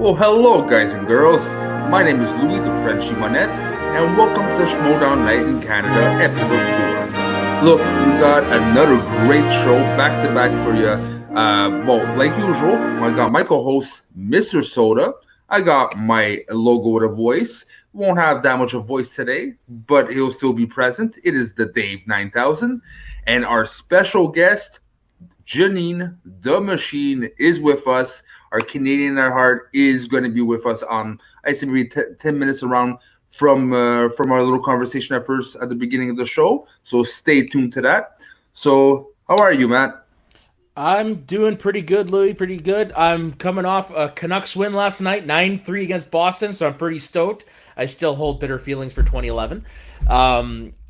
Well, hello, guys and girls. My name is Louis the Frenchy Monette, and welcome to Schmoedown Night in Canada, episode 4. Look, we got another great show back to back for you. Like usual, I got my co-host, Mr. Soda. I got my logo with a voice. Won't have that much of voice today, but he'll still be present. It is the Dave 9000, and our special guest, Jeannine, the Machine, is with us. Our Canadian at heart is going to be with us on, I say, maybe 10 minutes around from our little conversation at the beginning of the show. So stay tuned to that. So how are you, Matt? I'm doing pretty good, Louis. Pretty good. I'm coming off a Canucks win last night, 9-3 against Boston, so I'm pretty stoked. I still hold bitter feelings for 2011.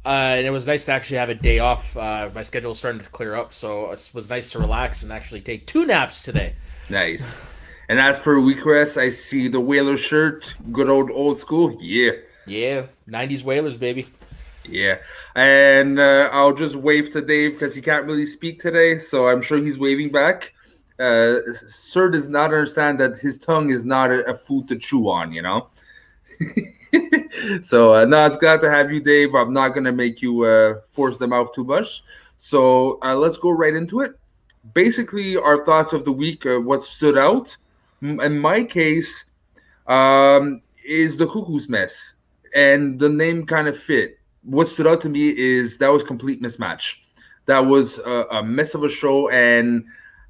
And it was nice to actually have a day off. My schedule was starting to clear up, so it was nice to relax and actually take 2 naps today. Nice. And as per Weakrest, I see the Whalers shirt. Good old school. Yeah. Yeah, 90s Whalers, baby. Yeah. And I'll just wave to Dave because he can't really speak today, so I'm sure he's waving back. Sir does not understand that his tongue is not a food to chew on, you know? So, no, it's glad to have you, Dave. I'm not going to make you force them out too much. So, let's go right into it. Basically, our thoughts of the week, what stood out. In my case, is the Cuckoo's Mess. And the name kind of fit. What stood out to me is that was complete mismatch. That was a mess of a show, and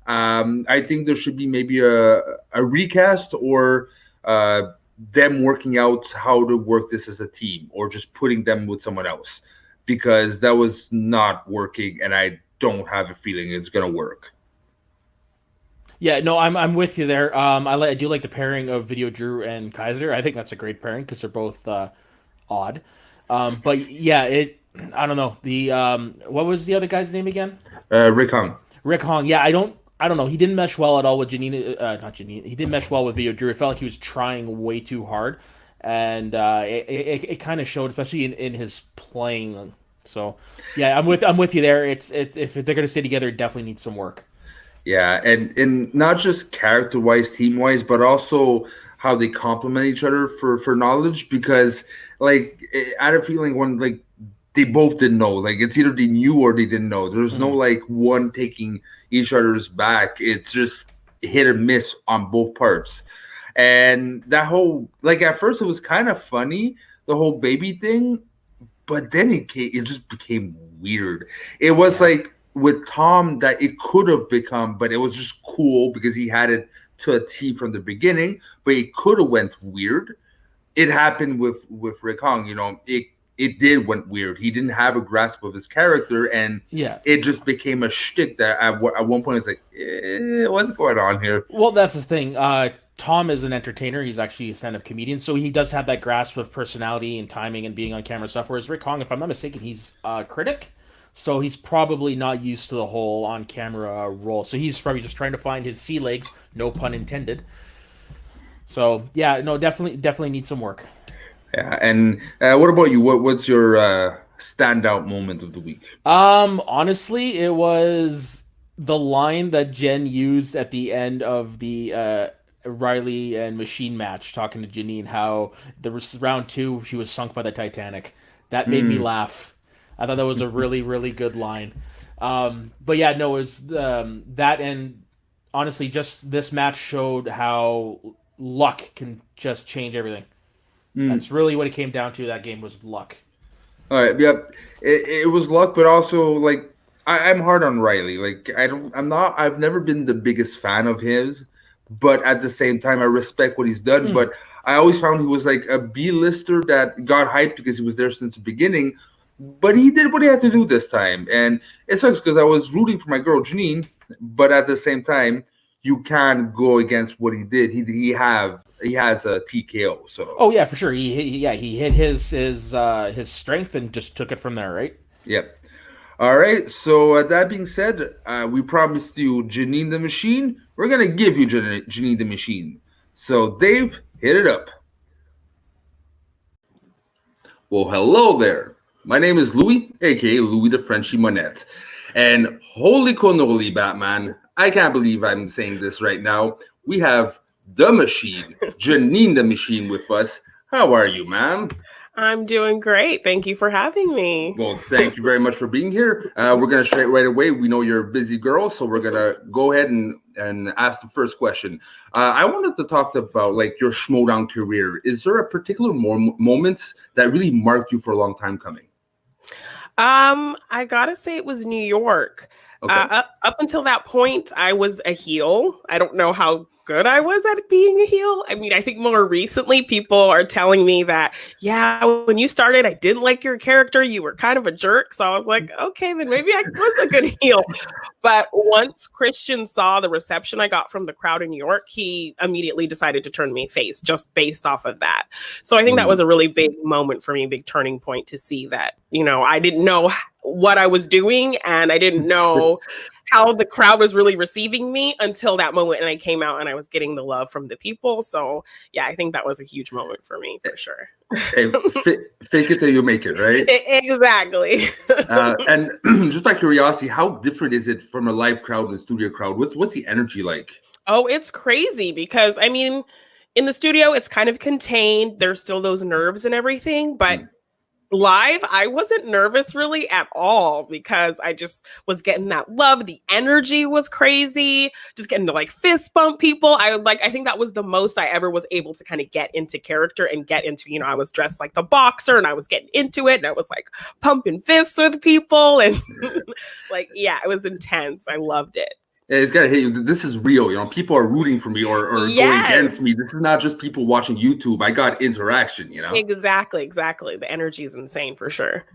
I think there should be maybe a recast or them working out how to work this as a team, or just putting them with someone else, because that was not working, and I don't have a feeling it's gonna work. Yeah, no, I'm with you there. I do like the pairing of Video Drew and Kaiser. I think that's a great pairing because they're both odd. But yeah, I don't know. What was the other guy's name again? Rick Hung. Rick Hong. Yeah, I don't know. He didn't mesh well at all with Jeannine. Not Jeannine. He didn't mesh well with Video Drew. It felt like he was trying way too hard, and it kind of showed, especially in his playing. So yeah, I'm with you there. It's if they're gonna stay together, it definitely needs some work. Yeah, and not just character wise, team wise, but also how they complement each other for knowledge. Because like I had a feeling when like they both didn't know. Like it's either they knew or they didn't know. There's no like one taking each other's back. It's just hit or miss on both parts. And that whole like at first it was kind of funny, the whole baby thing, but then it just became weird. It was like with Tom that it could have become, but it was just cool because he had it to a T from the beginning, but it could have went weird. It happened with Rick Hong, you know, it did went weird. He didn't have a grasp of his character, and Yeah. it just became a shtick that at one point it's like, what's going on here? Well, that's the thing. Tom is an entertainer. He's actually a stand-up comedian, so he does have that grasp of personality and timing and being on camera stuff. Whereas Rick Hong, if I'm not mistaken, he's a critic. So he's probably not used to the whole on-camera role. So he's probably just trying to find his sea legs, no pun intended. So yeah, no, definitely needs some work. Yeah, and what about you? What's your standout moment of the week? Honestly, it was the line that Jen used at the end of the Riley and Machine match, talking to Jeannine, how the round 2 she was sunk by the Titanic. That made me laugh. I thought that was a really, really good line. But yeah, no, it was that, and honestly, just this match showed how luck can just change everything. That's really what it came down to. That game was luck. All right, yep. It was luck, but also like I'm hard on Riley. Like I've never been the biggest fan of his, but at the same time I respect what he's done. But I always found he was like a B-lister that got hyped because he was there since the beginning. But he did what he had to do this time, and it sucks because I was rooting for my girl Jeannine, but at the same time, you can't go against what he did. He has a TKO. So Oh yeah, for sure. He hit his strength and just took it from there, right? yep. All right. So that being said, we promised you Jeannine the Machine. We're gonna give you Jeannine the Machine. So Dave, hit it up. Well, hello there. My name is Louis, aka Louis the Frenchy Monette. And holy cannoli, Batman, I can't believe I'm saying this right now. We have the Machine, Jeannine the Machine, with us. How are you, ma'am? I'm doing great. Thank you for having me. Well, thank you very much for being here. We're going to straight right away. We know you're a busy girl, so we're going to go ahead and ask the first question. I wanted to talk about like your Schmoedown career. Is there a particular moments that really marked you for a long time coming? I gotta say it was New York. Okay. Up until that point, I was a heel. I don't know how good I was at being a heel. I mean, I think more recently people are telling me that, yeah, when you started, I didn't like your character. You were kind of a jerk. So I was like, okay, then maybe I was a good heel. But once Christian saw the reception I got from the crowd in New York, he immediately decided to turn me face just based off of that. So I think that was a really big moment for me, big turning point to see that, I didn't know what I was doing and I didn't know how the crowd was really receiving me until that moment. And I came out and I was getting the love from the people. So yeah, I think that was a huge moment for me for sure. Hey, fake it till you make it, right? Exactly. And just by curiosity, how different is it from a live crowd and a studio crowd? What's the energy like? Oh, it's crazy because I mean, in the studio, it's kind of contained. There's still those nerves and everything, but live, I wasn't nervous really at all because I just was getting that love. The energy was crazy. Just getting to like fist bump people. I think that was the most I ever was able to kind of get into character and get into, I was dressed like the boxer and I was getting into it and I was like pumping fists with people and it was intense. I loved it. It's gotta hit you. This is real. People are rooting for me or going against me. This is not just people watching YouTube. I got interaction. Exactly. The energy is insane for sure.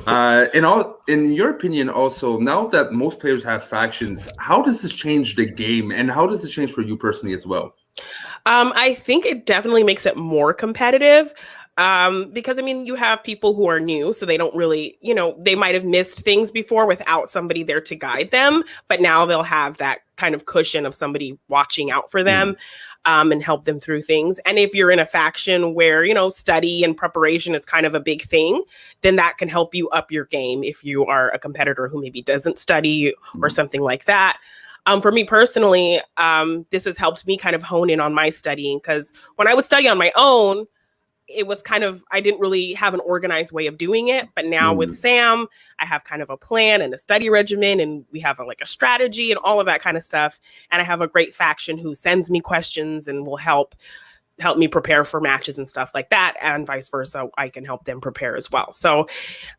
In your opinion, also now that most players have factions, how does this change the game, and how does it change for you personally as well? I think it definitely makes it more competitive. Because I mean, you have people who are new, so they don't really, they might have missed things before without somebody there to guide them, but now they'll have that kind of cushion of somebody watching out for them, and help them through things. And if you're in a faction where, study and preparation is kind of a big thing, then that can help you up your game if you are a competitor who maybe doesn't study or something like that. For me personally, this has helped me kind of hone in on my studying, because when I would study on my own, it was kind of, I didn't really have an organized way of doing it. But now with Sam, I have kind of a plan and a study regimen, and we have a strategy and all of that kind of stuff. And I have a great faction who sends me questions and will help me prepare for matches and stuff like that. And vice versa, I can help them prepare as well. So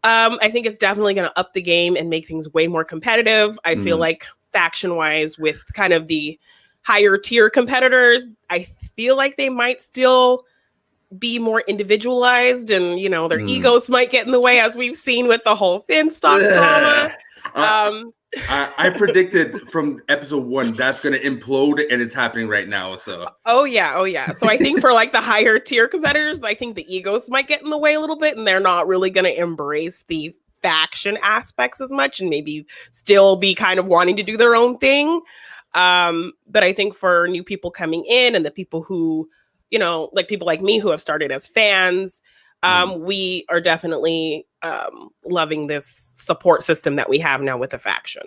I think it's definitely going to up the game and make things way more competitive. I feel like faction wise with kind of the higher tier competitors, I feel like they might still be more individualized and, their egos might get in the way, as we've seen with the whole Finstock drama. I predicted from episode 1 that's going to implode, and it's happening right now. So oh yeah. So I think for the higher tier competitors, I think the egos might get in the way a little bit, and they're not really going to embrace the faction aspects as much, and maybe still be kind of wanting to do their own thing. But I think for new people coming in and the people who, people like me who have started as fans, we are definitely loving this support system that we have now with the faction.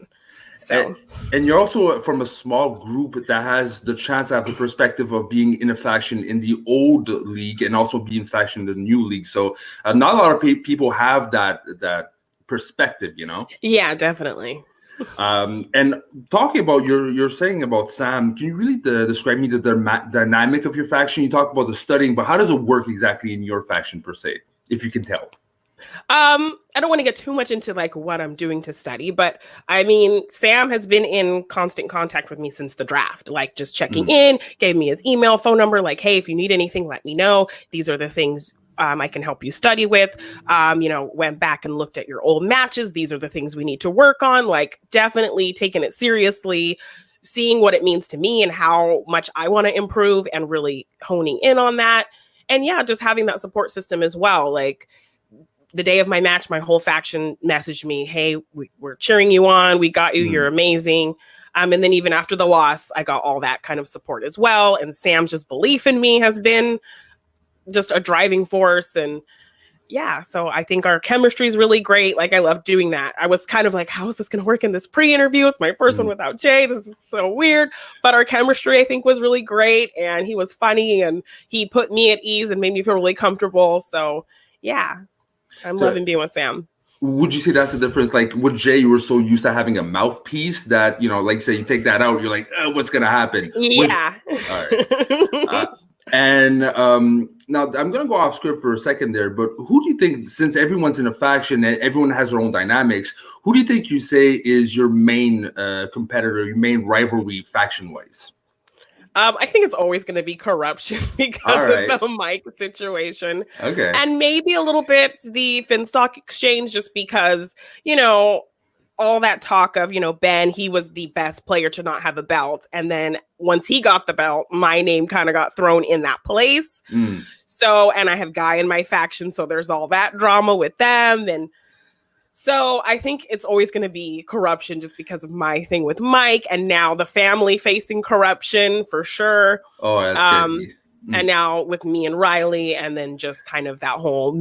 So, and you're also from a small group that has the chance to have the perspective of being in a faction in the old league and also being faction in the new league. So not a lot of people have that perspective, Yeah, definitely. And talking about you're saying about Sam, can you really describe me the dynamic of your faction? You talk about the studying, but how does it work exactly in your faction per se, if you can tell? I don't want to get too much into what I'm doing to study, but I mean, Sam has been in constant contact with me since the draft, just checking in, gave me his email, phone number, hey, if you need anything, let me know. These are the things I can help you study with. Went back and looked at your old matches. These are the things we need to work on. Definitely taking it seriously, seeing what it means to me and how much I want to improve and really honing in on that. And yeah, just having that support system as well. The day of my match, my whole faction messaged me, hey, we're cheering you on. We got you. You're amazing. And then even after the loss, I got all that kind of support as well. And Sam's just belief in me has been just a driving force. And yeah, so I think our chemistry is really great. Like, I love doing that. I was kind of like, how is this going to work in this pre-interview? It's my first one without Jay. This is so weird. But our chemistry, I think, was really great. And he was funny and he put me at ease and made me feel really comfortable. So, yeah, I'm loving being with Sam. Would you say that's the difference? Like with Jay, you were so used to having a mouthpiece that, like say you take that out, you're like, what's going to happen? Yeah. All right. And now I'm going to go off script for a second there, but who do you think, since everyone's in a faction and everyone has their own dynamics, who do you think you say is your main competitor, your main rivalry faction-wise? I think it's always going to be corruption because of the Mike situation. Okay. And maybe a little bit the Finstock exchange, just because, all that talk of, Ben, he was the best player to not have a belt. And then once he got the belt, my name kind of got thrown in that place. So, and I have Guy in my faction. So there's all that drama with them. And so I think it's always going to be corruption just because of my thing with Mike. And now the family facing corruption for sure. Oh, that's scary. And now with me and Riley, and then just kind of that whole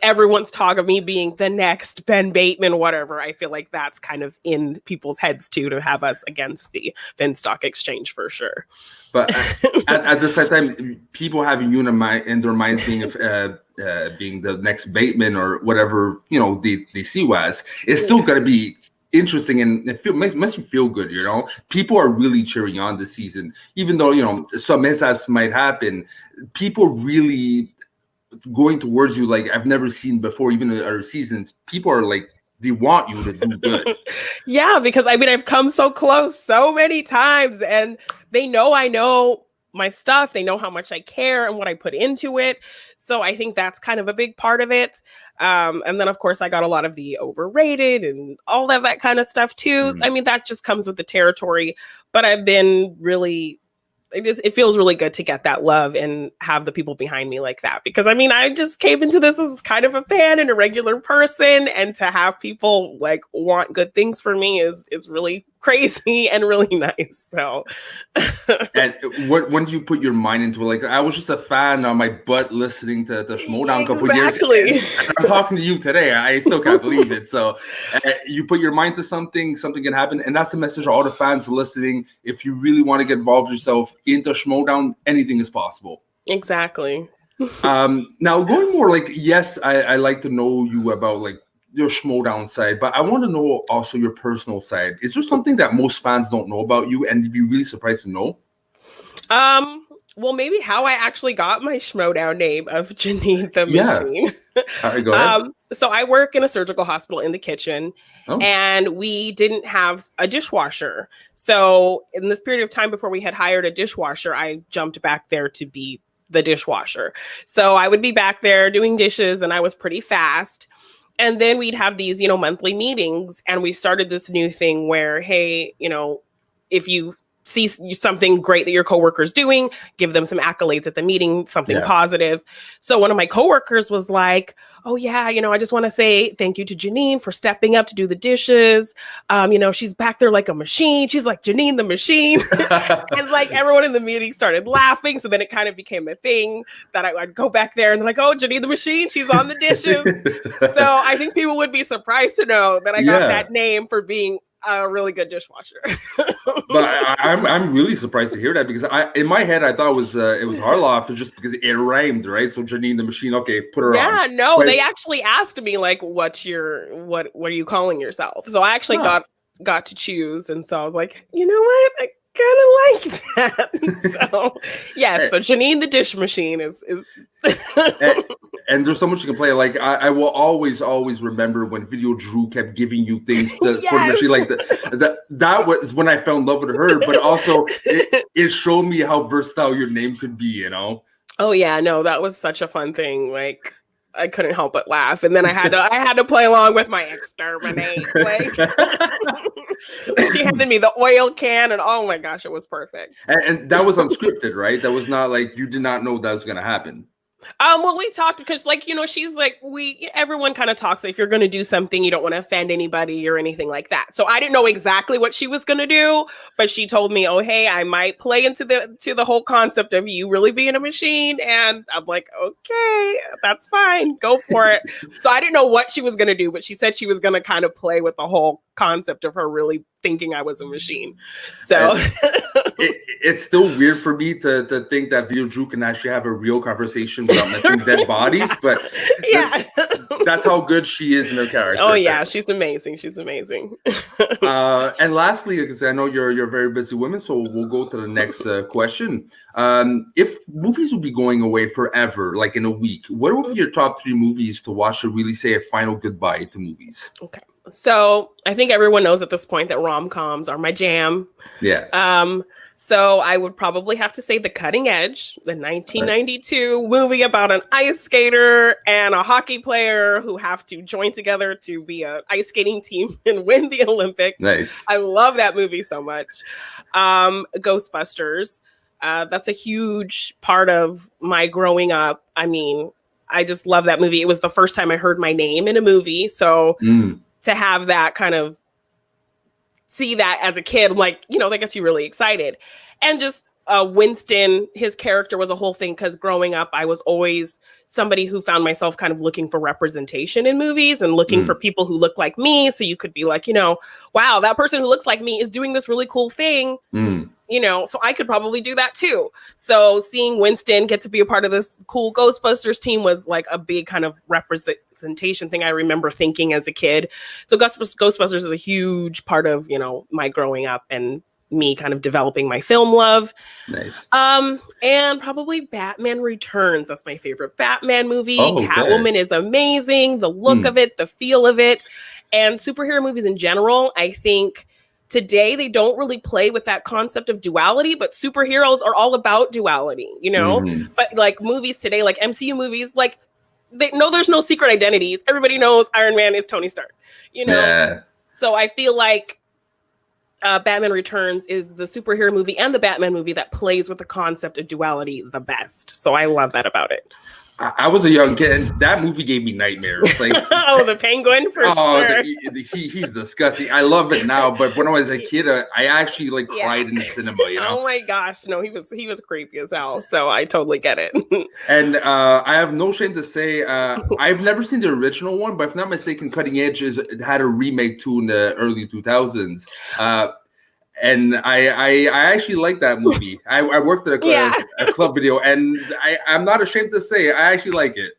everyone's talk of me being the next Ben Bateman, whatever. I feel like that's kind of in people's heads too, to have us against the Finstock exchange for sure. But at the same time, people having you in their minds being the next Bateman or whatever, they see you as, it's still going to be interesting, and it makes you feel good. People are really cheering on this season, even though some mishaps might happen. People really going towards you like I've never seen before. Even in our seasons, people are like, they want you to do good. Yeah, because I've come so close so many times, and they know I know my stuff. They know how much I care and what I put into it. So I think that's kind of a big part of it. And then, of course, I got a lot of the overrated and all of that kind of stuff, too. I mean, that just comes with the territory. But I've been really... It feels really good to get that love and have the people behind me like that, because I just came into this as kind of a fan and a regular person, and to have people like want good things for me is really crazy and really nice. So and when do you put your mind into it? Like, I was just a fan on my butt listening to Schmoedown a couple years and I'm talking to you today. I still can't believe it. So you put your mind to something can happen, and that's a message to all the fans listening. If you really want to get involved yourself into Schmoedown, anything is possible. Exactly. Now going more like, yes, I like to know you about like your Schmoedown side, but I want to know also your personal side. Is there something that most fans don't know about you and you'd be really surprised to know? Well, maybe how I actually got my Schmoedown name of Jeannine the Machine. All right, go ahead. So I work in a surgical hospital in the kitchen, and we didn't have a dishwasher. So in this period of time before we had hired a dishwasher, I jumped back there to be the dishwasher. So I would be back there doing dishes, and I was pretty fast. And then we'd have these, monthly meetings, and we started this new thing where, hey, if you see something great that your coworker's doing, give them some accolades at the meeting, something positive. So one of my coworkers was like, oh yeah, I just want to say thank you to Jeannine for stepping up to do the dishes. She's back there like a machine. She's like Jeannine the Machine. And like everyone in the meeting started laughing. So then it kind of became a thing that I'd go back there and they're like, oh, Jeannine the Machine, she's on the dishes. So I think people would be surprised to know that I got that name for being a really good dishwasher. But I'm really surprised to hear that, because in my head I thought it was Harloff, just because it rhymed, right? So Jeannine the Machine, okay, put her on. Yeah, no, they actually asked me like, what are you calling yourself? So I actually got to choose, and so I was like, you know what, I kind of like that. So yeah, so Jeannine the Dish Machine is and there's so much you can play. Like I will always remember when Video Drew kept giving you things for the machine. Like that was when I fell in love with her. But also it showed me how versatile your name could be. Oh yeah, no, that was such a fun thing. Like I couldn't help but laugh, and then I had to play along with my exterminate. Like she handed me the oil can, and oh my gosh, it was perfect. And that was unscripted, right? That was not like, you did not know that was going to happen. Well, we talked because, like, she's like, everyone kind of talks. If you're going to do something, you don't want to offend anybody or anything like that. So I didn't know exactly what she was going to do, but she told me, "Oh, hey, I might play into the whole concept of you really being a machine." And I'm like, "Okay, that's fine, go for it." So I didn't know what she was going to do, but she said she was going to kind of play with the whole concept of her really thinking I was a machine. So it's still weird for me to think that Vio Drew can actually have a real conversation without mentioning dead bodies, but yeah, that's how good she is in her character. Oh yeah, she's amazing. She's amazing. And lastly, because I know you're a very busy woman, so we'll go to the next question. If movies would be going away forever, like in a week, what would be your top 3 movies to watch to really say a final goodbye to movies? Okay. So I think everyone knows at this point that rom-coms are my jam. Yeah. So I would probably have to say The Cutting Edge, the 1992 movie about an ice skater and a hockey player who have to join together to be an ice skating team and win the Olympics. Nice. I love that movie so much. Ghostbusters. That's a huge part of my growing up. I mean, I just love that movie. It was the first time I heard my name in a movie. So to have that kind of see that as a kid, like, that gets you really excited. And just Winston, his character was a whole thing because growing up, I was always somebody who found myself kind of looking for representation in movies and looking for people who look like me. So you could be like, wow, that person who looks like me is doing this really cool thing. So I could probably do that too. So seeing Winston get to be a part of this cool Ghostbusters team was like a big kind of representation thing I remember thinking as a kid. So Ghostbusters is a huge part of, my growing up and me kind of developing my film love. Nice. And probably Batman Returns. That's my favorite Batman movie. Oh, Catwoman is amazing. The look of it, the feel of it, and superhero movies in general. I think today they don't really play with that concept of duality, but superheroes are all about duality, But like movies today, like MCU movies, like they know there's no secret identities. Everybody knows Iron Man is Tony Stark, Yeah. So I feel like Batman Returns is the superhero movie and the Batman movie that plays with the concept of duality the best. So I love that about it. I was a young kid, and that movie gave me nightmares. Like, the Penguin for sure. He's disgusting. I love it now, but when I was a kid, I actually cried in the cinema. Oh my gosh, no, he was creepy as hell. So I totally get it. And I have no shame to say I've never seen the original one, but if not mistaken, Cutting Edge had a remake too in the early 2000s. And I actually like that movie. I worked at a club video, and I'm not ashamed to say I actually like it.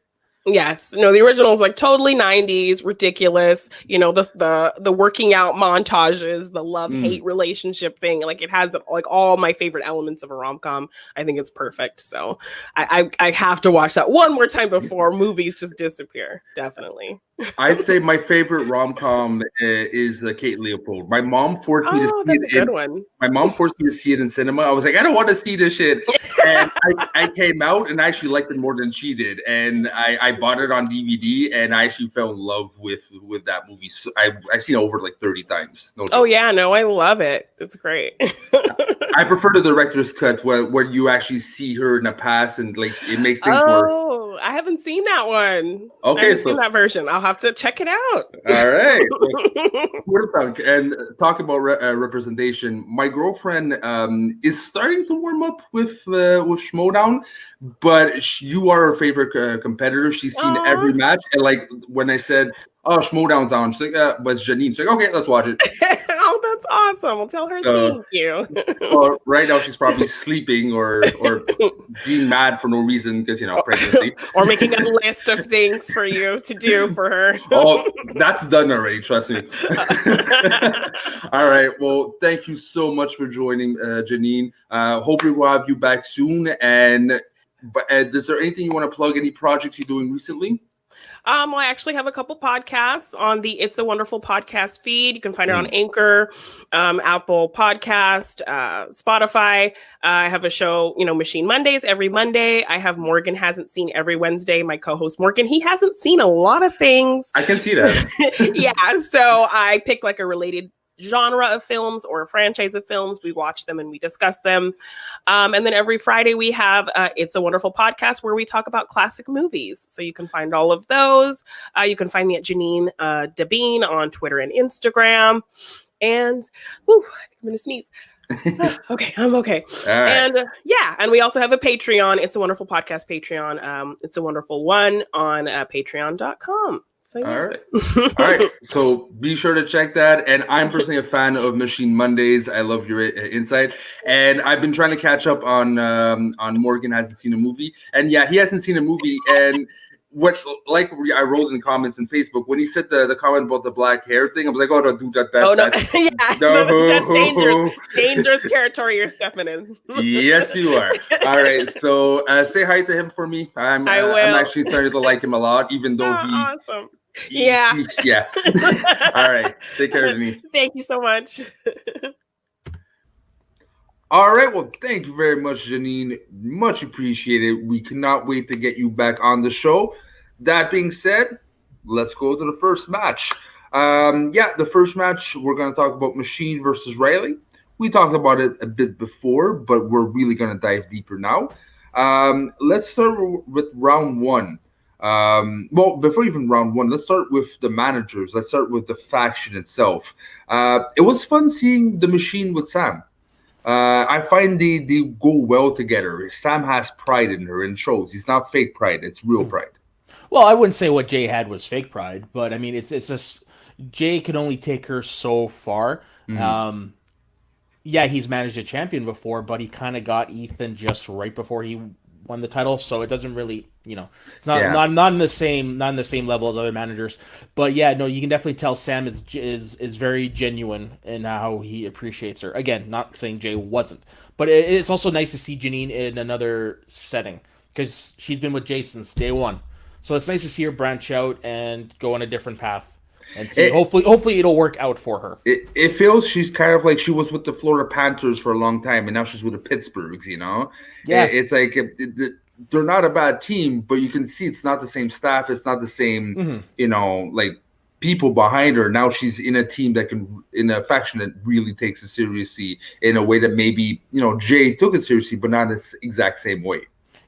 Yes. No, the original is like totally 90s, ridiculous. The working out montages, the love-hate relationship thing. Like it has like all my favorite elements of a rom-com. I think it's perfect. So I have to watch that one more time before movies just disappear. Definitely. I'd say my favorite rom-com is Kate Leopold. My mom forced me to see that's a good one. My mom forced me to see it in cinema. I was like, I don't want to see this shit. And I came out and I actually liked it more than she did. And I bought it on DVD and I actually fell in love with that movie. So I've seen it over like 30 times. No joke. Yeah, no, I love it. It's great. I prefer the director's cut where you actually see her in the past and like it makes things more. Oh, I haven't seen that one. Okay, I haven't seen that version. I'll have to check it out. All right. And talk about representation. My girlfriend is starting to warm up with Schmoedown, but you are her favorite competitor. She's seen every match, and like when I said, "Oh, Schmoedown's on," she's like, "But it's Jeannine." She's like, "Okay, let's watch it." Oh, that's awesome! I'll tell her thank you. Well, right now she's probably sleeping or being mad for no reason because pregnancy, or making a list of things for you to do for her. Oh, that's done already. Trust me. All right. Well, thank you so much for joining, Jeannine. Hopefully, we'll have you back soon. But is there anything you want to plug? Any projects you're doing recently? I actually have a couple podcasts on the It's a Wonderful podcast feed. You can find it on Anchor, Apple Podcast, Spotify. I have a show, Machine Mondays every Monday. I have Morgan Hasn't Seen every Wednesday. My co-host Morgan, he hasn't seen a lot of things. I can see that. Yeah, so I pick like a related genre of films or a franchise of films. We watch them and we discuss them. And then every Friday we have It's a Wonderful Podcast where we talk about classic movies. So you can find all of those. You can find me at Jeannine Devine on Twitter and Instagram. And whew, I think I'm going to sneeze. Okay, I'm okay. All right. And and we also have a Patreon. It's a Wonderful Podcast Patreon. It's a Wonderful One on patreon.com. So, yeah. All right. So be sure to check that. And I'm personally a fan of Machine Mondays. I love your insight. And I've been trying to catch up on Morgan hasn't seen a movie. And yeah, he hasn't seen a movie. And what, like I wrote in the comments on Facebook, when he said the comment about the black hair thing, I was like, oh, no, dude, that's dangerous territory you're stepping in. Yes, you are. All right, so say hi to him for me. I'm actually starting to like him a lot, even though awesome. Yeah. All right, take care of me. Thank you so much. All right, well, thank you very much, Jeannine. Much appreciated. We cannot wait to get you back on the show. That being said, let's go to the first match. The first match, we're going to talk about Machine versus Riley. We talked about it a bit before, but we're really going to dive deeper now. Let's start with round one. Before even round one, let's start with the managers. Let's start with the faction itself. It was fun seeing the Machine with Sam. I find they go well together. Sam has pride in her and shows. It's not fake pride; it's real pride. Well, I wouldn't say what Jay had was fake pride, but I mean, it's just Jay could only take her so far. Mm-hmm. He's managed a champion before, but he kind of got Ethan just right before he won the title, so it doesn't really, it's not in the same level as other managers. But yeah, no, you can definitely tell Sam is very genuine in how he appreciates her. Again, not saying Jay wasn't, but it's also nice to see Jeannine in another setting because she's been with Jay since day one. So it's nice to see her branch out and go on a different path. And see, hopefully it'll work out for her. It feels she's kind of like she was with the Florida Panthers for a long time, and now she's with the Pittsburghs, Yeah. It's like they're not a bad team, but you can see it's not the same staff. It's not the same, like people behind her. Now she's in a team in a faction that really takes it seriously in a way that maybe, Jay took it seriously, but not in the exact same way.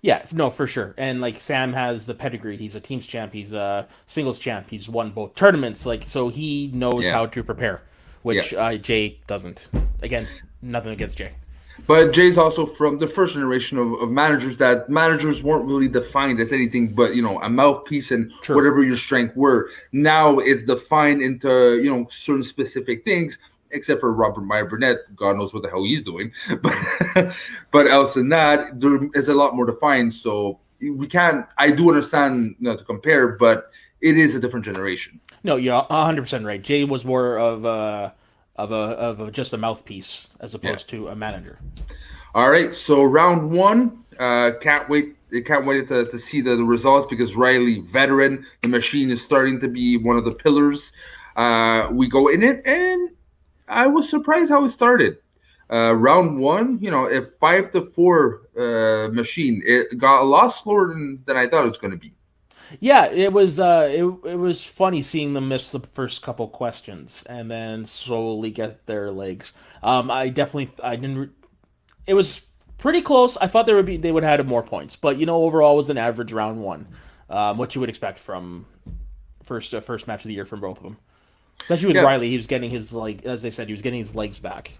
Yeah, no, for sure. And like Sam has the pedigree. He's a teams champ. He's a singles champ. He's won both tournaments. So he knows how to prepare, which Jay doesn't. Again, nothing against Jay. But Jay's also from the first generation of managers that managers weren't really defined as anything but, a mouthpiece and whatever your strength were. Now it's defined into, certain specific things. Except for Robert Meyer Burnett, God knows what the hell he's doing. But else than that, there is a lot more defined. So we can't. I do understand, to compare, but it is a different generation. No, you're 100% right. Jay was more of just a mouthpiece as opposed to a manager. All right, so round one. Can't wait to see the results because Riley, veteran, the Machine is starting to be one of the pillars. We go in it and. I was surprised how it started. Round one, a 5-4 Machine. It got a lot slower than I thought it was going to be. Yeah, it was. It was funny seeing them miss the first couple questions and then slowly get their legs. I didn't. It was pretty close. I thought they would have had more points, but overall it was an average round one. What you would expect from first match of the year from both of them. Especially with Riley, he was getting his as they said, he was getting his legs back.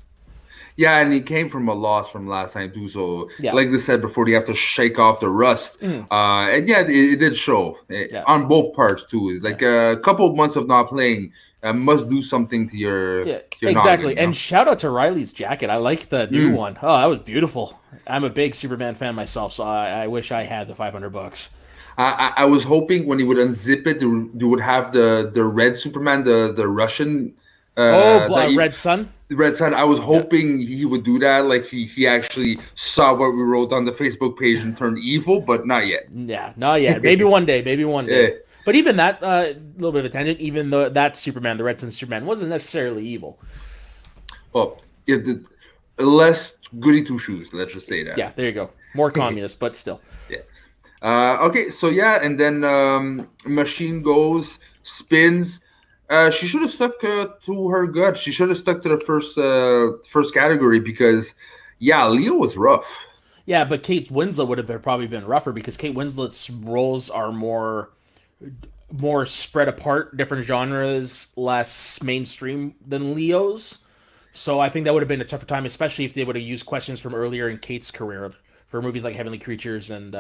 Yeah, and he came from a loss from last time too. So, like they said before, they have to shake off the rust. And it did show on both parts too. Like a couple of months of not playing must do something to your exactly. noggin, And shout out to Riley's jacket. I like the new one. Oh, that was beautiful. I'm a big Superman fan myself, so I wish I had the $500. I was hoping when he would unzip it, they would have the red Superman, the Russian. Red Sun. Red Sun. I was hoping he would do that. Like he actually saw what we wrote on the Facebook page and turned evil, but not yet. Yeah, not yet. Maybe one day. Yeah. But even that, little bit of a tangent. Even though that Superman, the Red Sun Superman, wasn't necessarily evil. Well, less goody two shoes. Let's just say that. Yeah, there you go. More communist, but still. Yeah. Okay, so and then Machine goes, spins. She should have stuck to her gut. She should have stuck to the first category because, yeah, Leo was rough. Yeah, but Kate Winslet would have probably been rougher because Kate Winslet's roles are more spread apart, different genres, less mainstream than Leo's. So I think that would have been a tougher time, especially if they would have used questions from earlier in Kate's career for movies like Heavenly Creatures and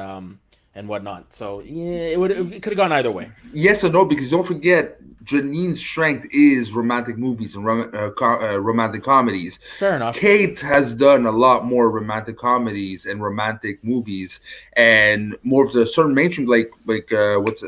whatnot. So yeah, it could have gone either way. Yes or no, because don't forget, Jeannine's strength is romantic movies and romantic comedies. Fair enough. Kate has done a lot more romantic comedies and romantic movies, and more of the certain mainstream, like what's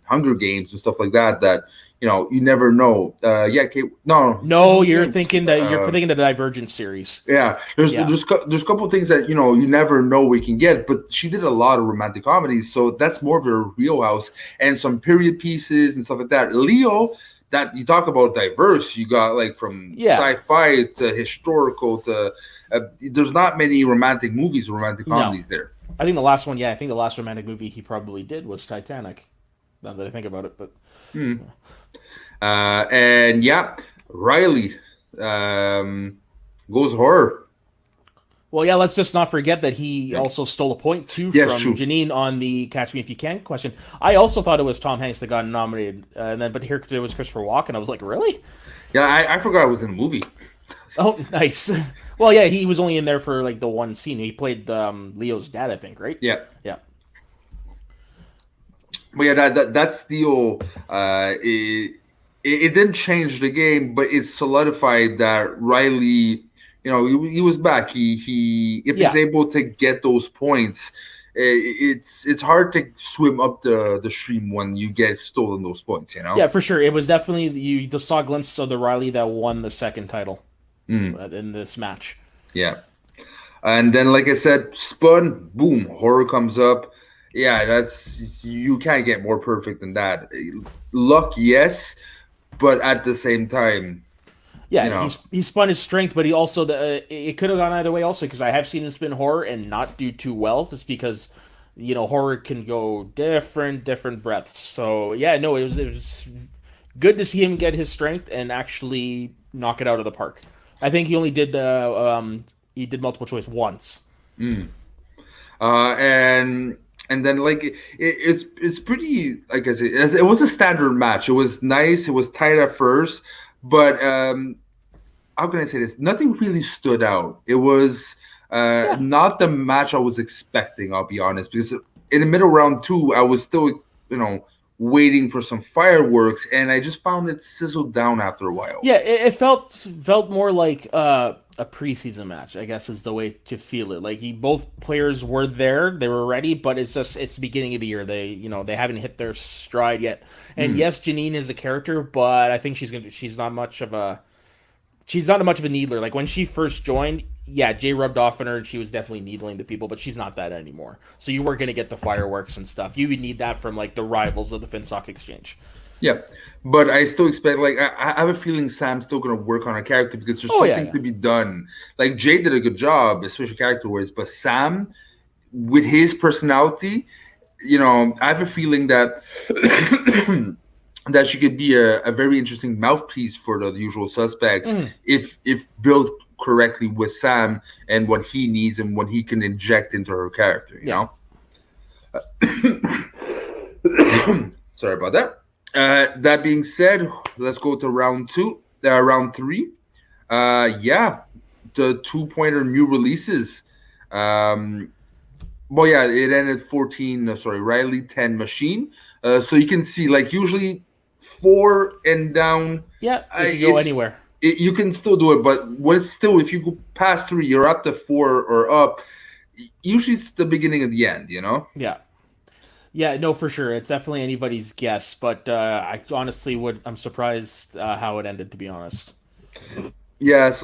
Hunger Games and stuff like that. That you never know. Yeah, Kate. No, you're thinking the Divergent series. Yeah, there's a couple of things that you never know we can get, but she did a lot of romantic comedies, so that's more of her wheelhouse, and some period pieces and stuff like that. Leo, that you talk about diverse, you got like from sci-fi to historical to there's not many romantic movies or romantic comedies there. I think the last one, I think the last romantic movie he probably did was Titanic. Now that I think about it, but. And yeah, Riley goes horror. Well, yeah, let's just not forget that he also stole a point too from Jeannine on the "Catch Me If You Can" question. I also thought it was Tom Hanks that got nominated, but here it was Christopher Walken. I was like, really? Yeah, I forgot it was in a movie. Oh, nice. Well, yeah, he was only in there for like the one scene. He played Leo's dad, I think, right? Yeah. Yeah. But yeah, that steal, it didn't change the game, but it solidified that Riley, he was back. If he's able to get those points, it's hard to swim up the stream when you get stolen those points. Yeah, for sure. It was definitely you saw a glimpse of the Riley that won the second title in this match. Yeah, and then like I said, spun, boom, horror comes up. Yeah, you can't get more perfect than that. Luck, yes, but at the same time, he spun his strength, but he also it could have gone either way. Also, because I have seen him spin horror and not do too well, just because horror can go different breadths. So yeah, no, it was good to see him get his strength and actually knock it out of the park. I think he only did multiple choice once. And then it's pretty, like I said, it was a standard match. It was nice. It was tight at first, but how can I say this? Nothing really stood out. It was not the match I was expecting. I'll be honest, because in the middle round 2, I was still waiting for some fireworks, and I just found it sizzled down after a while. Yeah, it felt more like a preseason match, I guess is the way to feel it. Like both players were there, they were ready, but it's the beginning of the year. They haven't hit their stride yet. And yes, Jeannine is a character, but I think she's not much of a needler. Like when she first joined, Jay rubbed off on her and she was definitely needling the people, but she's not that anymore. So you weren't going to get the fireworks and stuff. You would need that from like the rivals of the Finstock Exchange. Yeah, but I still expect, I have a feeling Sam's still going to work on a character because there's something to be done. Like Jay did a good job, especially character-wise, but Sam, with his personality, I have a feeling that that she could be a very interesting mouthpiece for the usual suspects if built correctly with Sam and what he needs and what he can inject into her character. You know. Sorry about that. That being said, let's go to round 3. The 2-pointer new releases. It ended 14. Riley 10 Machine. So you can see, like, usually 4 and down. Yeah, you can go anywhere. You can still do it, but if you go past 3, you're up to 4 or up. Usually it's the beginning of the end, Yeah. Yeah, no, for sure. It's definitely anybody's guess, but I honestly I'm surprised how it ended, to be honest. Yes,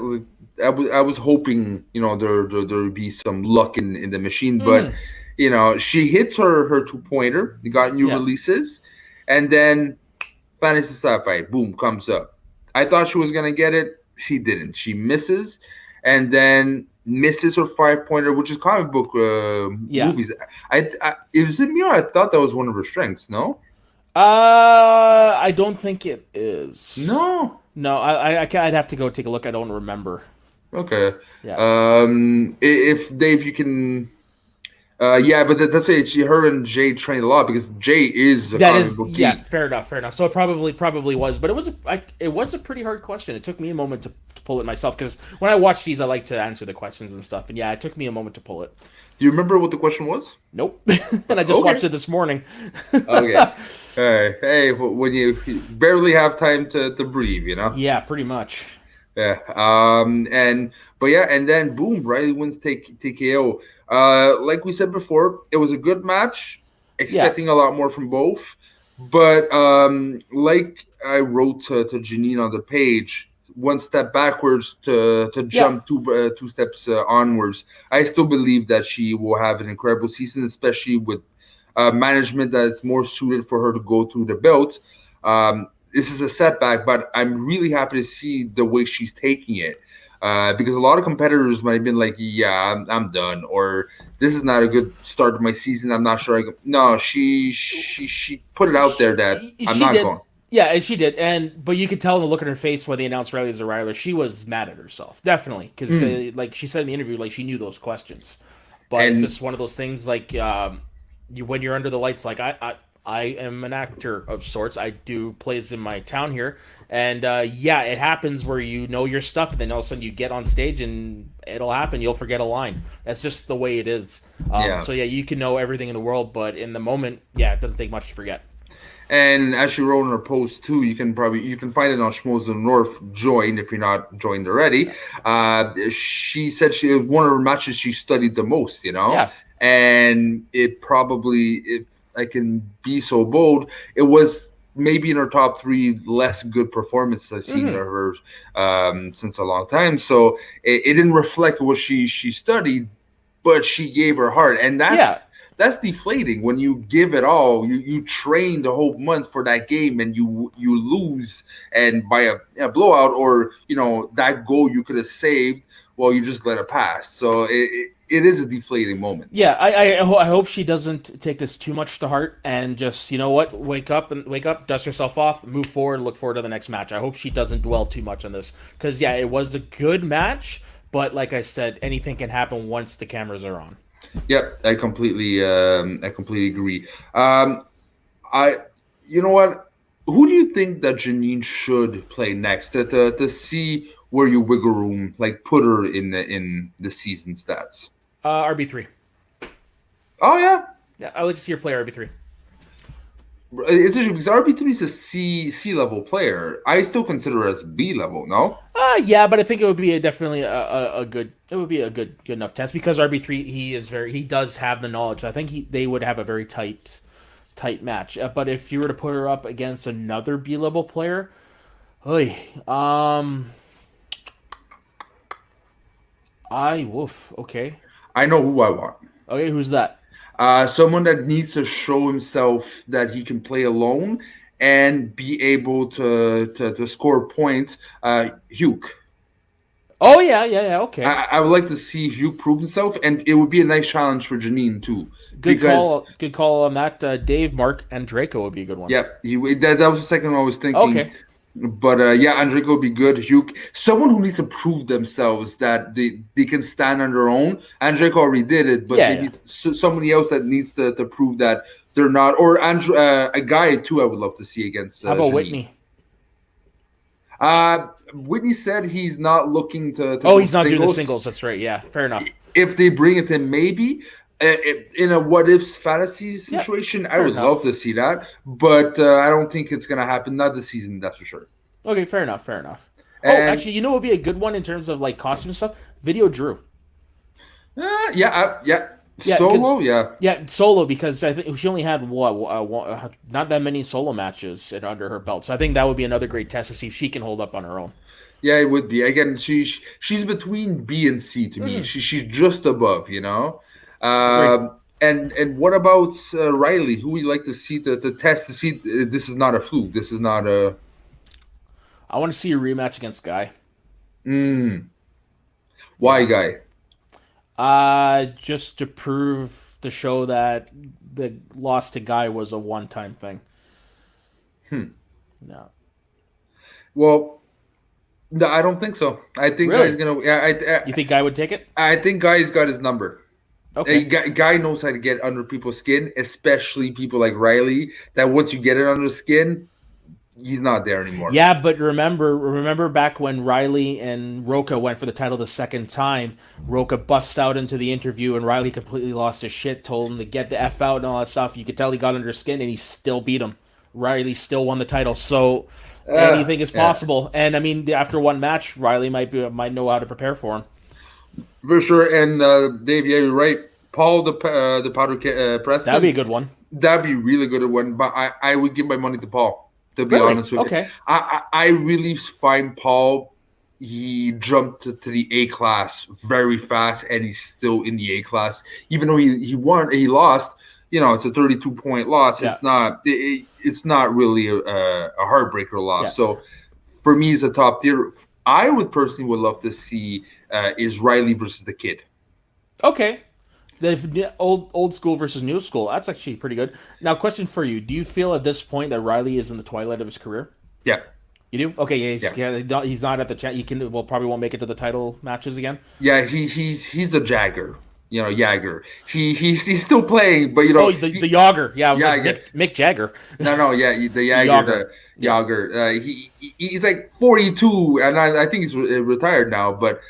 I was hoping, there would be some luck in the machine, but she hits her 2-pointer. You got new releases, and then Fantasy Sci-Fi, boom, comes up. I thought she was gonna get it. She didn't. She misses, and then misses her 5-pointer, which is comic book movies. Is it me or I thought that was one of her strengths? No. I I don't think it is. No. No, I'd have to go take a look. I don't remember. Okay. Yeah. If Dave, you can. Yeah, but that's it. She, her and Jay trained a lot because Jay is a That comic is, book yeah, geek. fair enough, fair enough. So it probably was, but it was a pretty hard question. It took me a moment to pull it myself because when I watch these, I like to answer the questions and stuff. And yeah, it took me a moment to pull it. Do you remember what the question was? Nope. And I just watched it this morning. Okay. Hey, when you barely have time to breathe, Yeah, pretty much. Yeah. But yeah, and then boom, Riley wins TKO. Like we said before, it was a good match. Yeah. Expecting a lot more from both, but like I wrote to Jeannine on the page, one step backwards to Yeah. jump two steps onwards. I still believe that she will have an incredible season, especially with management that's more suited for her to go through the belt. This is a setback, but I'm really happy to see the way she's taking it. Because a lot of competitors might have been like, "Yeah, I'm done," or "This is not a good start to my season. I'm not sure." No, she put it out there that I'm She not did. going. Yeah, and she did, but you could tell in the look on her face when they announced Riley as a rider, she was mad at herself, definitely, because like she said in the interview, like she knew those questions, but it's And just one of those things, like you when you're under the lights, like I am an actor of sorts. I do plays in my town here, and yeah, it happens where you know your stuff, and then all of a sudden you get on stage and it'll happen. You'll forget a line. That's just the way it is. yeah, So yeah, you can know everything in the world, but in the moment, yeah, it doesn't take much to forget. And as she wrote in her post too, you can find it on Schmoedown North. Join if you're not joined already. She said she it was one of her matches she studied the most, Yeah. and it probably, if I can be so bold, it was maybe in her top three less good performances I've seen Hmm. of her since a long time. So it didn't reflect what she studied, but she gave her heart, and Yeah. that's deflating when you give it all. You train the whole month for that game, and you lose, and by a blowout, or that goal you could have saved. Well, you just let it pass. So it is a deflating moment. Yeah, I hope she doesn't take this too much to heart and just, you know what, wake up, dust herself off, move forward, look forward to the next match. I hope she doesn't dwell too much on this because yeah, it was a good match, but like I said, anything can happen once the cameras are on. Yep, I completely agree. I, you know what? Who do you think that Jeannine should play next to see where you wiggle room, like put her in the season stats? RB3. Oh yeah, Yeah, I like to see her play RB3. it's interesting because RB3 is a C level player. I still consider her as B level. No. Yeah, but I think it would be definitely a good. It would be a good enough test because RB3 he does have the knowledge. I think they would have a very tight match. But if you were to put her up against another B level player, oy, I woof. Okay, I know who I want. okay, who's that? Someone that needs to show himself that he can play alone and be able to score points. Hugh. Oh yeah. Okay, I would like to see Hugh prove himself, and it would be a nice challenge for Jeannine too. good Because call. Good call on that. Dave, Mark, and Draco would be a good one. yeah, that was the second one I was thinking. Okay. But yeah, Andrico would be good. Hugh, someone who needs to prove themselves that they can stand on their own. Andrico already did it, but Yeah, maybe yeah. somebody else that needs to prove that they're not. Or a guy too, I would love to see against How about Jeannine. Whitney? Whitney said he's not looking to Oh, go he's not doing the singles. singles. That's right. Yeah, fair enough. If they bring it in, maybe in a what if fantasy Yeah, situation, I fair would enough. love to see that, but I don't think it's gonna happen. Not this season, that's for sure. Okay, fair enough. Fair enough. Oh, And actually, you know what would be a good one in terms of like costume stuff? Video Drew. yeah, Yeah, because solo, yeah, yeah, solo because I think she only had not that many solo matches under her belt. So I think that would be another great test to see if she can hold up on her own. yeah. It would be again. She's between B and C to me. Hmm. She's just above. Agreed. And what about Riley? Who we like to see the test to see this is not a fluke. This is not a. I want to see a rematch against Guy. Why Yeah. guy? Just to prove to show that the loss to Guy was a one-time thing. No. Well, no, I don't think so. I think Really? Guy's gonna. Yeah, You think Guy would take it? I think Guy's got his number. Okay. Guy knows how to get under people's skin, especially people like Riley. That once you get it under the skin, he's not there anymore. Yeah, but remember back when Riley and Roca went for the title the second time, Roca busts out into the interview and Riley completely lost his shit, told him to get the F out and all that stuff. You could tell he got under his skin and he still beat him. Riley still won the title, so anything is possible. And I mean, after one match, Riley might know how to prepare for him. For sure. And Dave, yeah, you're right. Paul the powder Preston. That'd be a good one. That'd be a really good one. But I would give my money to Paul. To be Really? honest with Okay. you, I really find Paul. He jumped to the A class very fast, and he's still in the A class. Even though he lost. You know, it's a 32-point loss. Yeah. It's not really a heartbreaker loss. Yeah. So for me, it's a top tier. I would personally love to see is Riley versus the Kid. Okay. The old school versus new school. That's actually pretty good. Now, question for you: do you feel at this point that Riley is in the twilight of his career? Yeah. You do? Okay, yeah, he's not at the chat. Probably won't make it to the title matches again. Yeah, he's the Jagger. You know, Jagger. He's still playing, but you know. Oh, the Yager. Yeah, I was like Mick Jagger. No, yeah, the Jagger. Yager. He's like 42, and I think he's retired now, but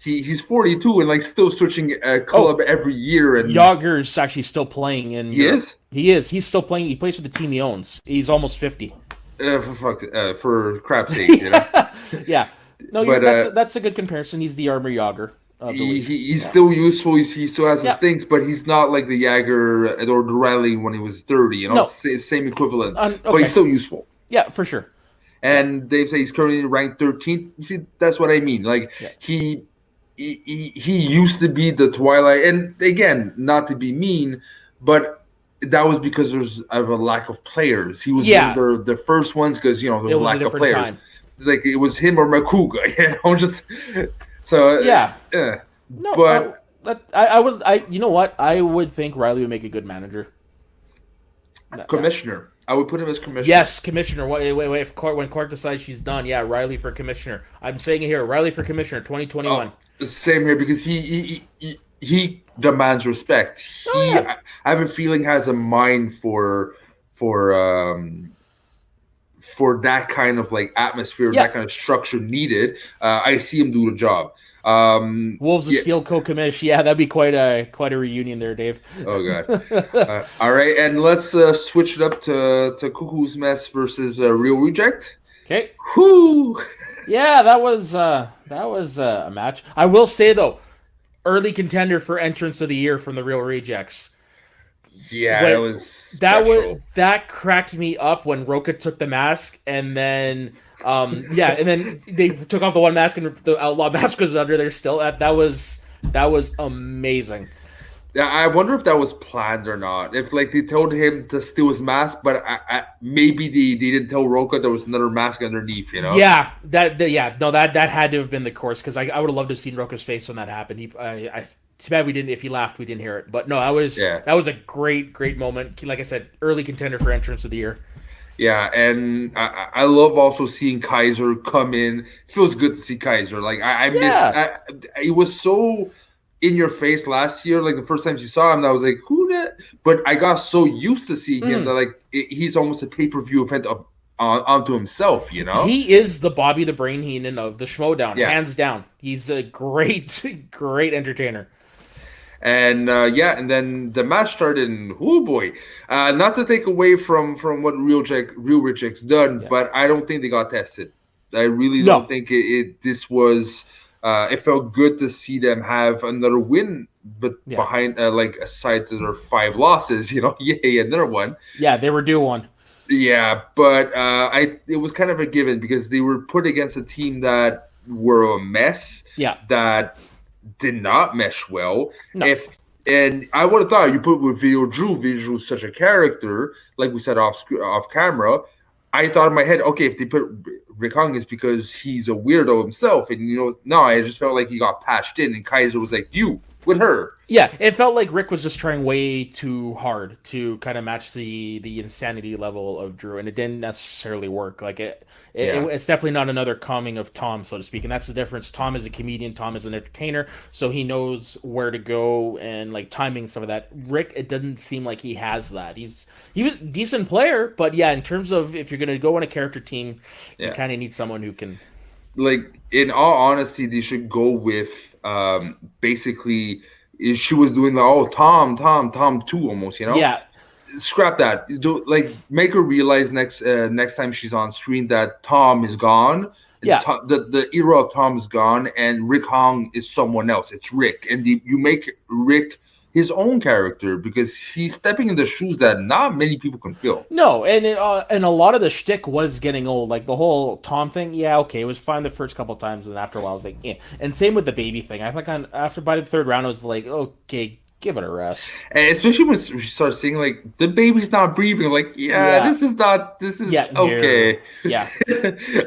he's 42 and like still switching a club every year. And Yager's actually still playing in. He is. He is. He's still playing. He plays for the team he owns. He's almost 50. For crap's sake, you know. Yeah. No, that's a good comparison. He's the Armor Yager. He's still useful. He still has his things, but he's not like the Jagger or the Riley when he was 30. You know, no. Same equivalent, okay. But he's still useful. Yeah, for sure. And Dave says he's currently ranked 13th. You see, that's what I mean. Like he used to be the Twilight, and again, not to be mean, but that was because there's a lack of players. He was one of the first ones because there was a lack of players. Time. Like it was him or Makuga, just so yeah. No, but I you know what? I would think Riley would make a good manager. Commissioner. I would put him as commissioner. Yes, commissioner. Wait. When Clark decides she's done, Riley for commissioner. I'm saying it here. Riley for commissioner, 2021. Same here because he demands respect. I have a feeling has a mind for that kind of like atmosphere, that kind of structure needed. I see him do the job. Wolves of Steel co-commish. Yeah, that'd be quite a reunion there, Dave. Oh god. All right, and let's switch it up to Cuckoo's Mess versus Real Reject. Okay. Whoo. Yeah, that was a match. I will say though, early contender for entrance of the year from the Real Rejects. Yeah, that cracked me up when Roca took the mask and then and then they took off the one mask and the outlaw mask was under there still. That was amazing. Yeah, I wonder if that was planned or not. If like they told him to steal his mask, but maybe they didn't tell Roca there was another mask underneath. You know? Yeah, that had to have been the course because I would have loved to have seen Roca's face when that happened. Too bad we didn't. If he laughed, we didn't hear it. But no, that was a great moment. Like I said, early contender for entrance of the year. Yeah, and I love also seeing Kaiser come in. It feels good to see Kaiser. Like I miss. He was so in your face last year. Like the first time you saw him, I was like, who that? But I got so used to seeing him that like he's almost a pay-per-view event onto himself. You know, he is the Bobby the Brain Heenan of the Schmoedown, hands down. He's a great entertainer. And and then the match started, and oh boy, not to take away from what Real Reject's done, but I don't think they got tested. I really don't think this was. It felt good to see them have another win, but behind aside to their 5 losses, yay, another one. Yeah, they were due one. Yeah, but it was kind of a given because they were put against a team that were a mess. Yeah, that did not mesh well. No. And I would have thought you put with Video Drew's such a character, like we said off camera. I thought in my head, okay, if they put Rick Hung, it's because he's a weirdo himself, and no, I just felt like he got patched in, and Kaiser was like, "You with her. Yeah, it felt like Rick was just trying way too hard to kind of match the insanity level of Drew, and it didn't necessarily work. Like it's definitely not another coming of Tom, so to speak, and that's the difference. Tom is a comedian, Tom is an entertainer, so he knows where to go and like timing some of that. Rick, it doesn't seem like he has that. He was a decent player, but yeah, in terms of if you're gonna go on a character team, you kind of need someone who can. Like, in all honesty, they should go with basically. She was doing the Tom too, almost, Yeah, scrap that. Like, make her realize next time she's on screen that Tom is gone. Yeah. The era of Tom is gone, and Rick Hong is someone else. It's Rick, and you make Rick his own character because he's stepping in the shoes that not many people can fill. No, and a lot of the shtick was getting old. Like the whole Tom thing, yeah, okay, it was fine the first couple times, and after a while, I was like, yeah. And same with the baby thing. I think by the third round, I was like, okay, give it a rest. And especially when she starts saying like the baby's not breathing, like this is okay. Yeah,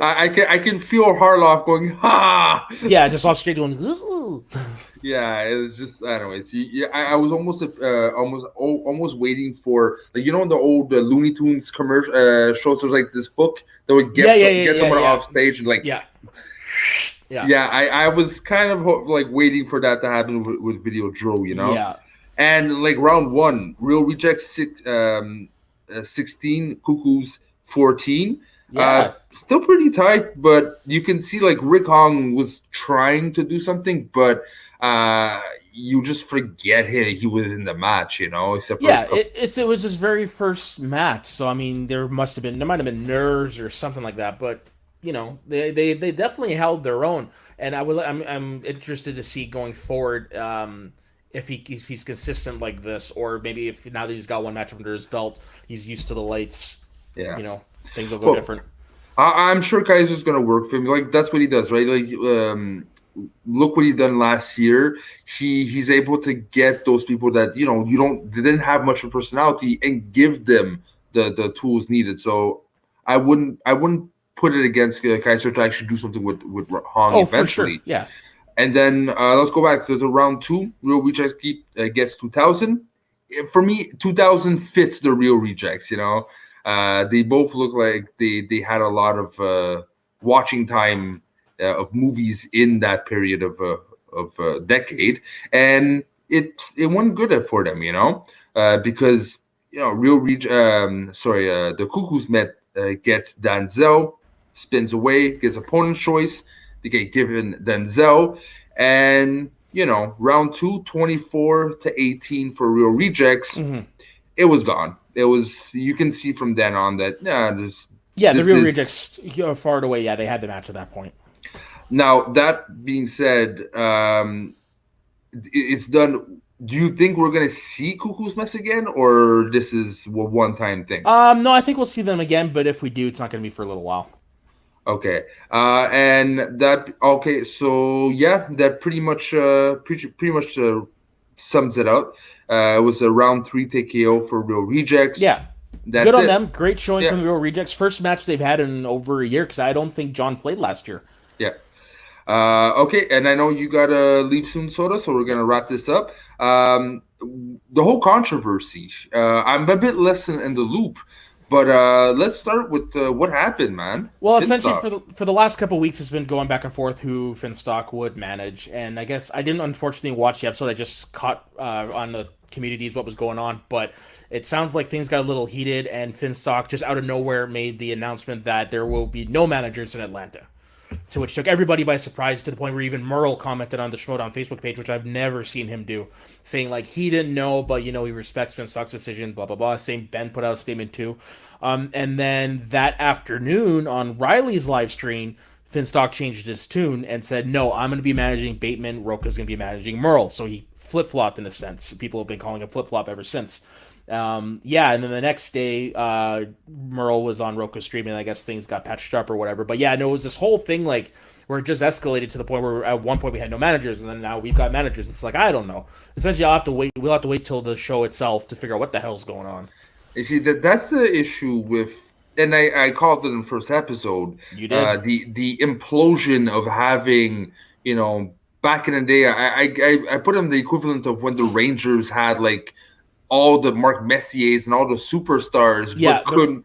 I can feel Harloff going ha. Yeah, just off screen going. Ooh. Yeah, it was just anyways. I was almost waiting for, like, in the old Looney Tunes commercial shows. There's like this book that would get someone off stage and like I was kind of like waiting for that to happen with Video Joe, and like round one, Real Rejects 16, Cuckoos 14. Still pretty tight, but you can see like Rick Hong was trying to do something, but you just forget he was in the match, except for it was his very first match, so I mean there might have been nerves or something like that, but they definitely held their own, and I'm interested to see going forward if he's consistent like this, or maybe if now that he's got one match under his belt, he's used to the lights. Things will go different. I'm sure Kaiser's gonna work for him. Like, that's what he does, right? Like, look what he done last year. He's able to get those people that they didn't have much of a personality and give them the tools needed. So I wouldn't put it against Kaiser to actually do something with Hong eventually. For sure. Yeah. And then let's go back to the round two. Real Rejects gets 2000. For me, 2000 fits the Real Rejects. They both look like they had a lot of watching time of movies in that period of a decade, and it went good for them, because the Cuckoos gets Denzel, spins away, gets opponent choice. They get given Denzel, and round two, 24-18 for Real Rejects. Mm-hmm. It was gone. It was, you can see from then on that the Real Rejects far and away. Yeah, they had the match at that point. Now, that being said, it's done. Do you think we're going to see Cuckoo's Mess again, or this is a one-time thing? No, I think we'll see them again, but if we do, it's not going to be for a little while. Okay. So yeah, that pretty much sums it out. It was a round 3 TKO for Real Rejects. Yeah. Good on them. Great showing from the Real Rejects. First match they've had in over a year, because I don't think John played last year. Yeah. Okay, and I know you gotta leave soon, Soda, so we're gonna wrap this up. The whole controversy. I'm a bit less in the loop, but let's start with what happened, man. Well, essentially, for the last couple of weeks, it's been going back and forth who Finstock would manage, and I guess I didn't unfortunately watch the episode. I just caught on the communities what was going on, but it sounds like things got a little heated, and Finstock just out of nowhere made the announcement that there will be no managers in Atlanta. To which took everybody by surprise, to the point where even Merle commented on the Schmoedown Facebook page, which I've never seen him do, saying like he didn't know, but he respects Finstock's decision, blah blah blah. Same Ben put out a statement too, and then that afternoon on Riley's live stream, Finstock changed his tune and said, "No, I'm going to be managing Bateman. Roka's going to be managing Merle." So he flip flopped in a sense. People have been calling him flip flop ever since. And then the next day, Merle was on Roka's stream, and I guess things got patched up or whatever. But yeah, no, it was this whole thing like where it just escalated to the point where at one point we had no managers, and then now we've got managers. It's like, I don't know. Essentially, we'll have to wait till the show itself to figure out what the hell's going on. You see, that's the issue with, and I called it in the first episode. You did. The implosion of having back in the day, I put him the equivalent of when the Rangers had like all the Mark Messiers and all the superstars, Yeah, but couldn't,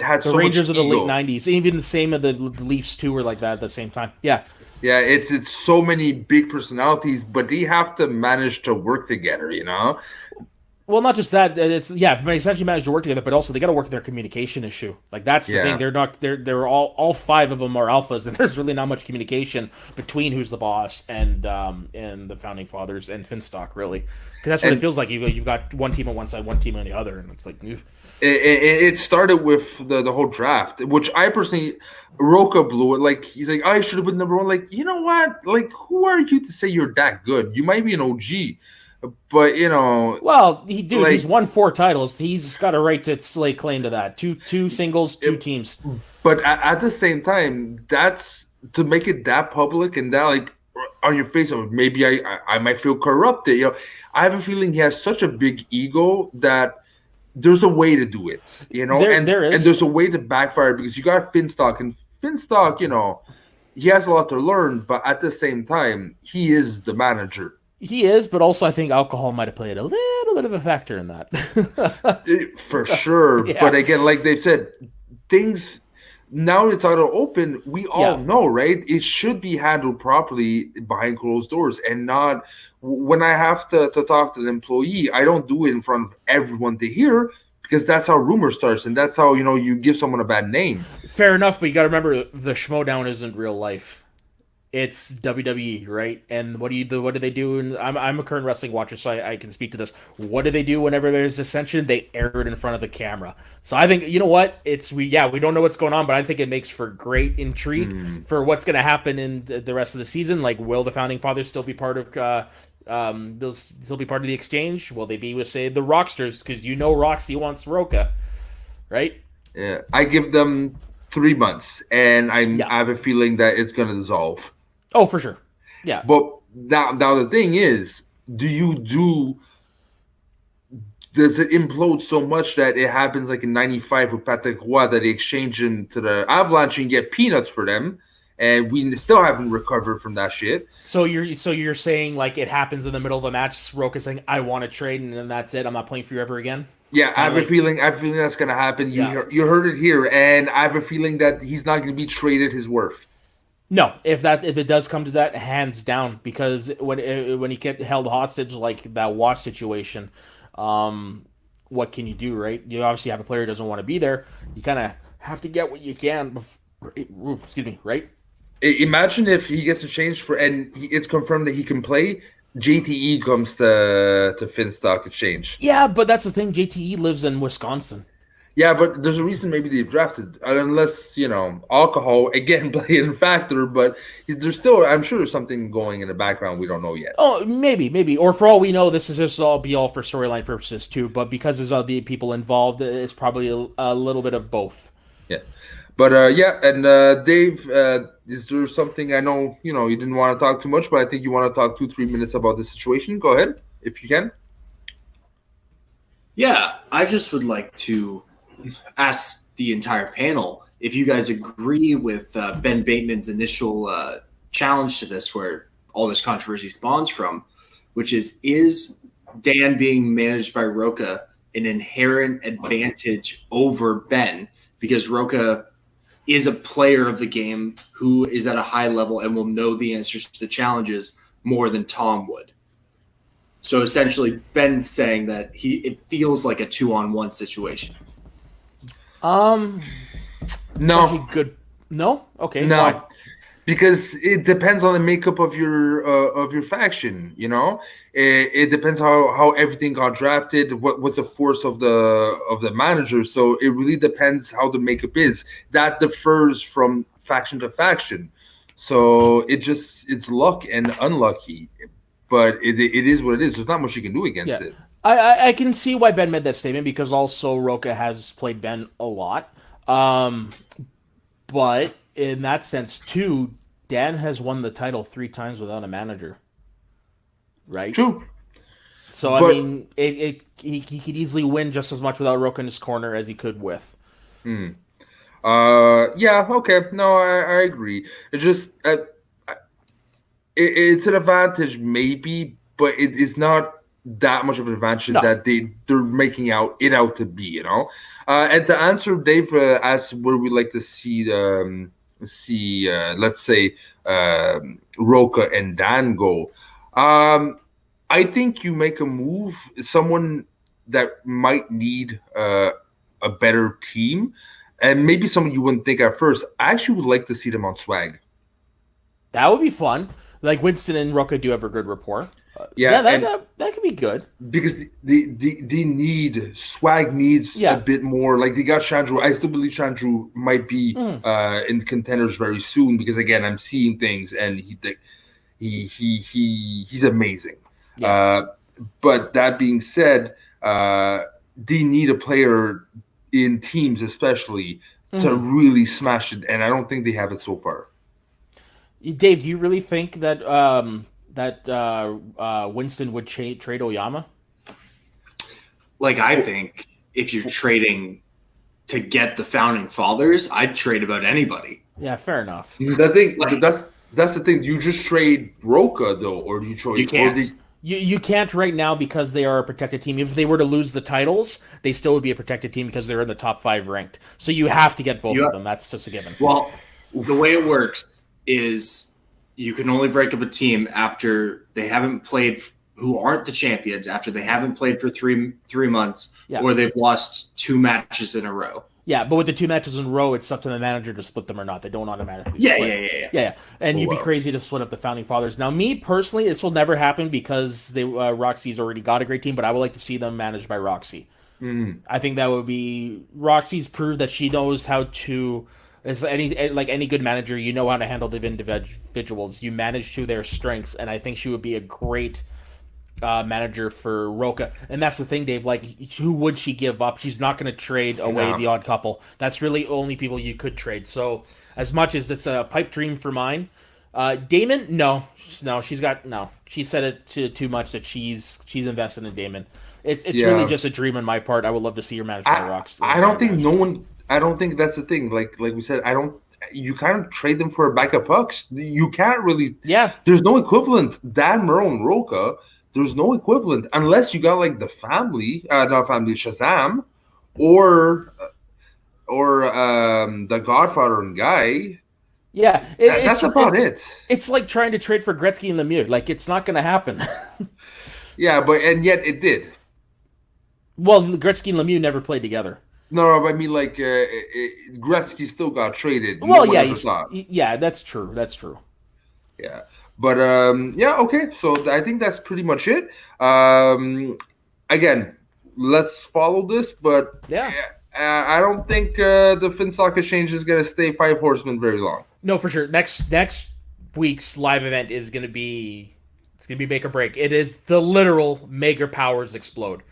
had the so much Rangers of the late ego. '90s, even the same of the Leafs too, were like that at the same time. Yeah, Yeah, it's so many big personalities, but they have to manage to work together, well, not just that. It's they essentially managed to work together, but also they got to work their communication issue. Like that's the thing. Yeah. They're all five of them are alphas, and there's really not much communication between who's the boss and the founding fathers and Finstock really, because that's what it feels like. You've got one team on one side, one team on the other, and it's like. It started with the whole draft, which I personally, Roca blew it. Like he's like, I should have been number one. Like, you know what? Like, who are you to say you're that good? You might be an OG, but Well, he's won 4 titles. He's got a right to lay claim to that. Two singles, 2 teams. But at the same time, that's to make it that public and that like on your face of maybe I might feel corrupted. I have a feeling he has such a big ego that there's a way to do it. There is. And there's a way to backfire because you got Finstock and Finstock, he has a lot to learn, but at the same time, he is the manager. He is, but also I think alcohol might have played a little bit of a factor in that. For sure. Yeah. But again, like they've said, things now it's out of open. We all know, right? It should be handled properly behind closed doors and not when I have to talk to an employee. I don't do it in front of everyone to hear because that's how rumor starts and that's how, you give someone a bad name. Fair enough, but you got to remember the Schmoedown isn't real life. It's WWE, right? And what do they do? And I'm a current wrestling watcher, so I can speak to this. What do they do whenever there's ascension? They air it in front of the camera. So I think you know what? We don't know what's going on, but I think it makes for great intrigue for what's going to happen in the rest of the season. Like, will the founding fathers still be part of? They'll still be part of the exchange? Will they be with say the Rockstars? Because Roxy wants Roca, right? Yeah, I give them 3 months, and I have a feeling that it's going to dissolve. Oh, for sure. Yeah. But now the thing is, does it implode so much that it happens like in 95 with Patrick Roy that they exchange him to the Avalanche and get peanuts for them, and we still haven't recovered from that shit. So you're saying like it happens in the middle of a match, Roca saying, I want to trade, and then that's it, I'm not playing for you ever again? Yeah, I have a feeling that's going to happen. You heard it here, and I have a feeling that he's not going to be traded his worth. No, if it does come to that, hands down, because when you get held hostage like that Watt situation, what can you do, right? You obviously have a player who doesn't want to be there. You kind of have to get what you can. Excuse me, right? Imagine if he gets a change and it's confirmed that he can play. JTE comes to Finstock Exchange. Yeah, but that's the thing. JTE lives in Wisconsin. Yeah, but there's a reason maybe they drafted, unless, alcohol, again, playing a factor, but there's still, I'm sure there's something going in the background we don't know yet. Oh, maybe. Or for all we know, this is just all for storyline purposes too, but because there's other people involved, it's probably a little bit of both. Yeah. But, Dave, is there something, I know, you didn't want to talk too much, but I think you want to talk 2-3 minutes about the situation. Go ahead, if you can. Yeah, I just would like to ask the entire panel if you guys agree with Ben Bateman's initial challenge to this, where all this controversy spawns from, which is Dan being managed by Roca an inherent advantage over Ben because Roca is a player of the game who is at a high level and will know the answers to the challenges more than Tom would. So essentially, Ben's saying that it feels like a 2-on-1 situation. No. Good. No? Okay. No. Why? Because it depends on the makeup of your faction, It depends how everything got drafted, what was the force of the manager. So it really depends how the makeup is. That differs from faction to faction. So it's luck and unlucky. But it is what it is. There's not much you can do against it. I can see why Ben made that statement because also Roca has played Ben a lot. But in that sense, too, Dan has won the title 3 times without a manager. Right? True. So, I mean, he could easily win just as much without Roca in his corner as he could with. Yeah, okay. No, I agree. It just... it's an advantage maybe, but it is not that much of an advantage that they're making it out to be, you know. And to answer Dave as where we like to see let's say Roca and Dan go. I think you make a move, someone that might need a better team, and maybe someone you wouldn't think at first. I actually would like to see them on Swag. That would be fun. Like Winston and Roca do have a good rapport. That could be good because they need Swag needs a bit more. Like they got Chandru. I still believe Chandru might be in contenders very soon because again I'm seeing things and he's amazing. Yeah. But that being said, they need a player in teams especially to really smash it, and I don't think they have it so far. Dave, do you really think that Winston would trade Oyama? Like, I think if you're trading to get the founding fathers, I'd trade about anybody. Yeah, fair enough. That's the thing. Do you just trade Roca though, or do you trade? You can't. You can't right now because they are a protected team. If they were to lose the titles, they still would be a protected team because they're in the top 5 ranked. So you have to get both of them. That's just a given. Well, the way it works is you can only break up a team after they haven't played, who aren't the champions, after they haven't played for three months, or they've lost 2 matches in a row. Yeah, but with the 2 matches in a row, it's up to the manager to split them or not. They don't automatically split. Yeah. And you'd be crazy to split up the founding fathers. Now, me personally, this will never happen because Roxy's already got a great team, but I would like to see them managed by Roxy. I think that would be Roxy's proved that she knows how to. As any good manager, you know how to handle the individuals. You manage to their strengths, and I think she would be a great manager for Roca. And that's the thing, Dave. Like, who would she give up? She's not going to trade away the odd couple. That's really only people you could trade. So, as much as it's a pipe dream for mine, Damon, no, she's got no. She said it too much that she's invested in Damon. It's really just a dream on my part. I would love to see her managed by Rocks. I don't think no one. I don't think that's the thing. Like we said, I don't. You can't trade them for a bag of pucks. You can't really. Yeah. There's no equivalent. Dan, Marone, Roca. There's no equivalent unless you got like the family, not family, Shazam, or the Godfather and Guy. Yeah, that's about it. It's like trying to trade for Gretzky and Lemieux. Like, it's not going to happen. Yeah, and yet it did. Well, Gretzky and Lemieux never played together. No, but I mean, like, Gretzky still got traded. Well, yeah, that's true. That's true. Yeah, but okay. So I think that's pretty much it. Again, let's follow this, but I don't think the Finstock Exchange is going to stay 5 horsemen very long. No, for sure. Next week's live event is going to be make or break. It is the literal make your powers explode.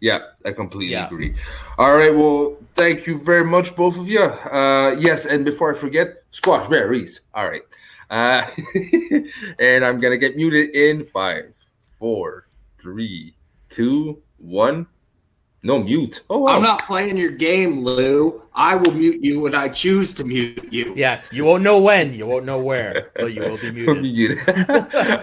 Yeah, I completely agree. All right, well, thank you very much, both of you. Yes, and before I forget, squash berries. All right. And I'm going to get muted in 5, 4, 3, 2, 1. No mute. Oh, wow. I'm not playing your game, Lou. I will mute you when I choose to mute you. Yeah, you won't know when, you won't know where, but you will be muted.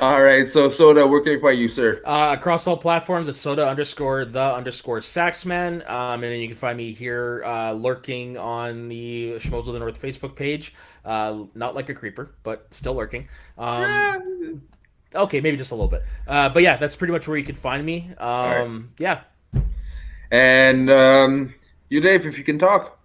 All right, so Soda, where can we find you, sir? Across all platforms, it's Soda_the_Saxman. And then you can find me here lurking on the Schmoes of the North Facebook page. Not like a creeper, but still lurking. Okay, maybe just a little bit. But yeah, that's pretty much where you can find me. Right. Yeah. And you, Dave, if you can talk.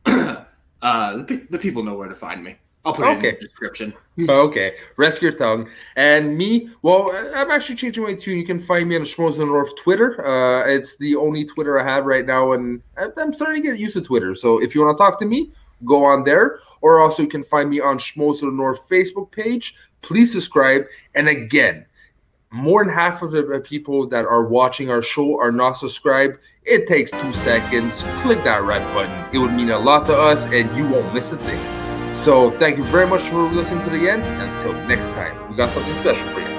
The people know where to find me. I'll put it in the description. Okay. Rest your tongue. And me, well, I'm actually changing my tune. You can find me on Schmoes of the North Twitter. It's the only Twitter I have right now, and I'm starting to get used to Twitter. So if you want to talk to me, go on there. Or also you can find me on Schmoes of the North Facebook page. Please subscribe. And again, more than half of the people that are watching our show are not subscribed. It takes 2 seconds. Click that red button. It would mean a lot to us, and you won't miss a thing. So thank you very much for listening to the end. Until next time, we got something special for you.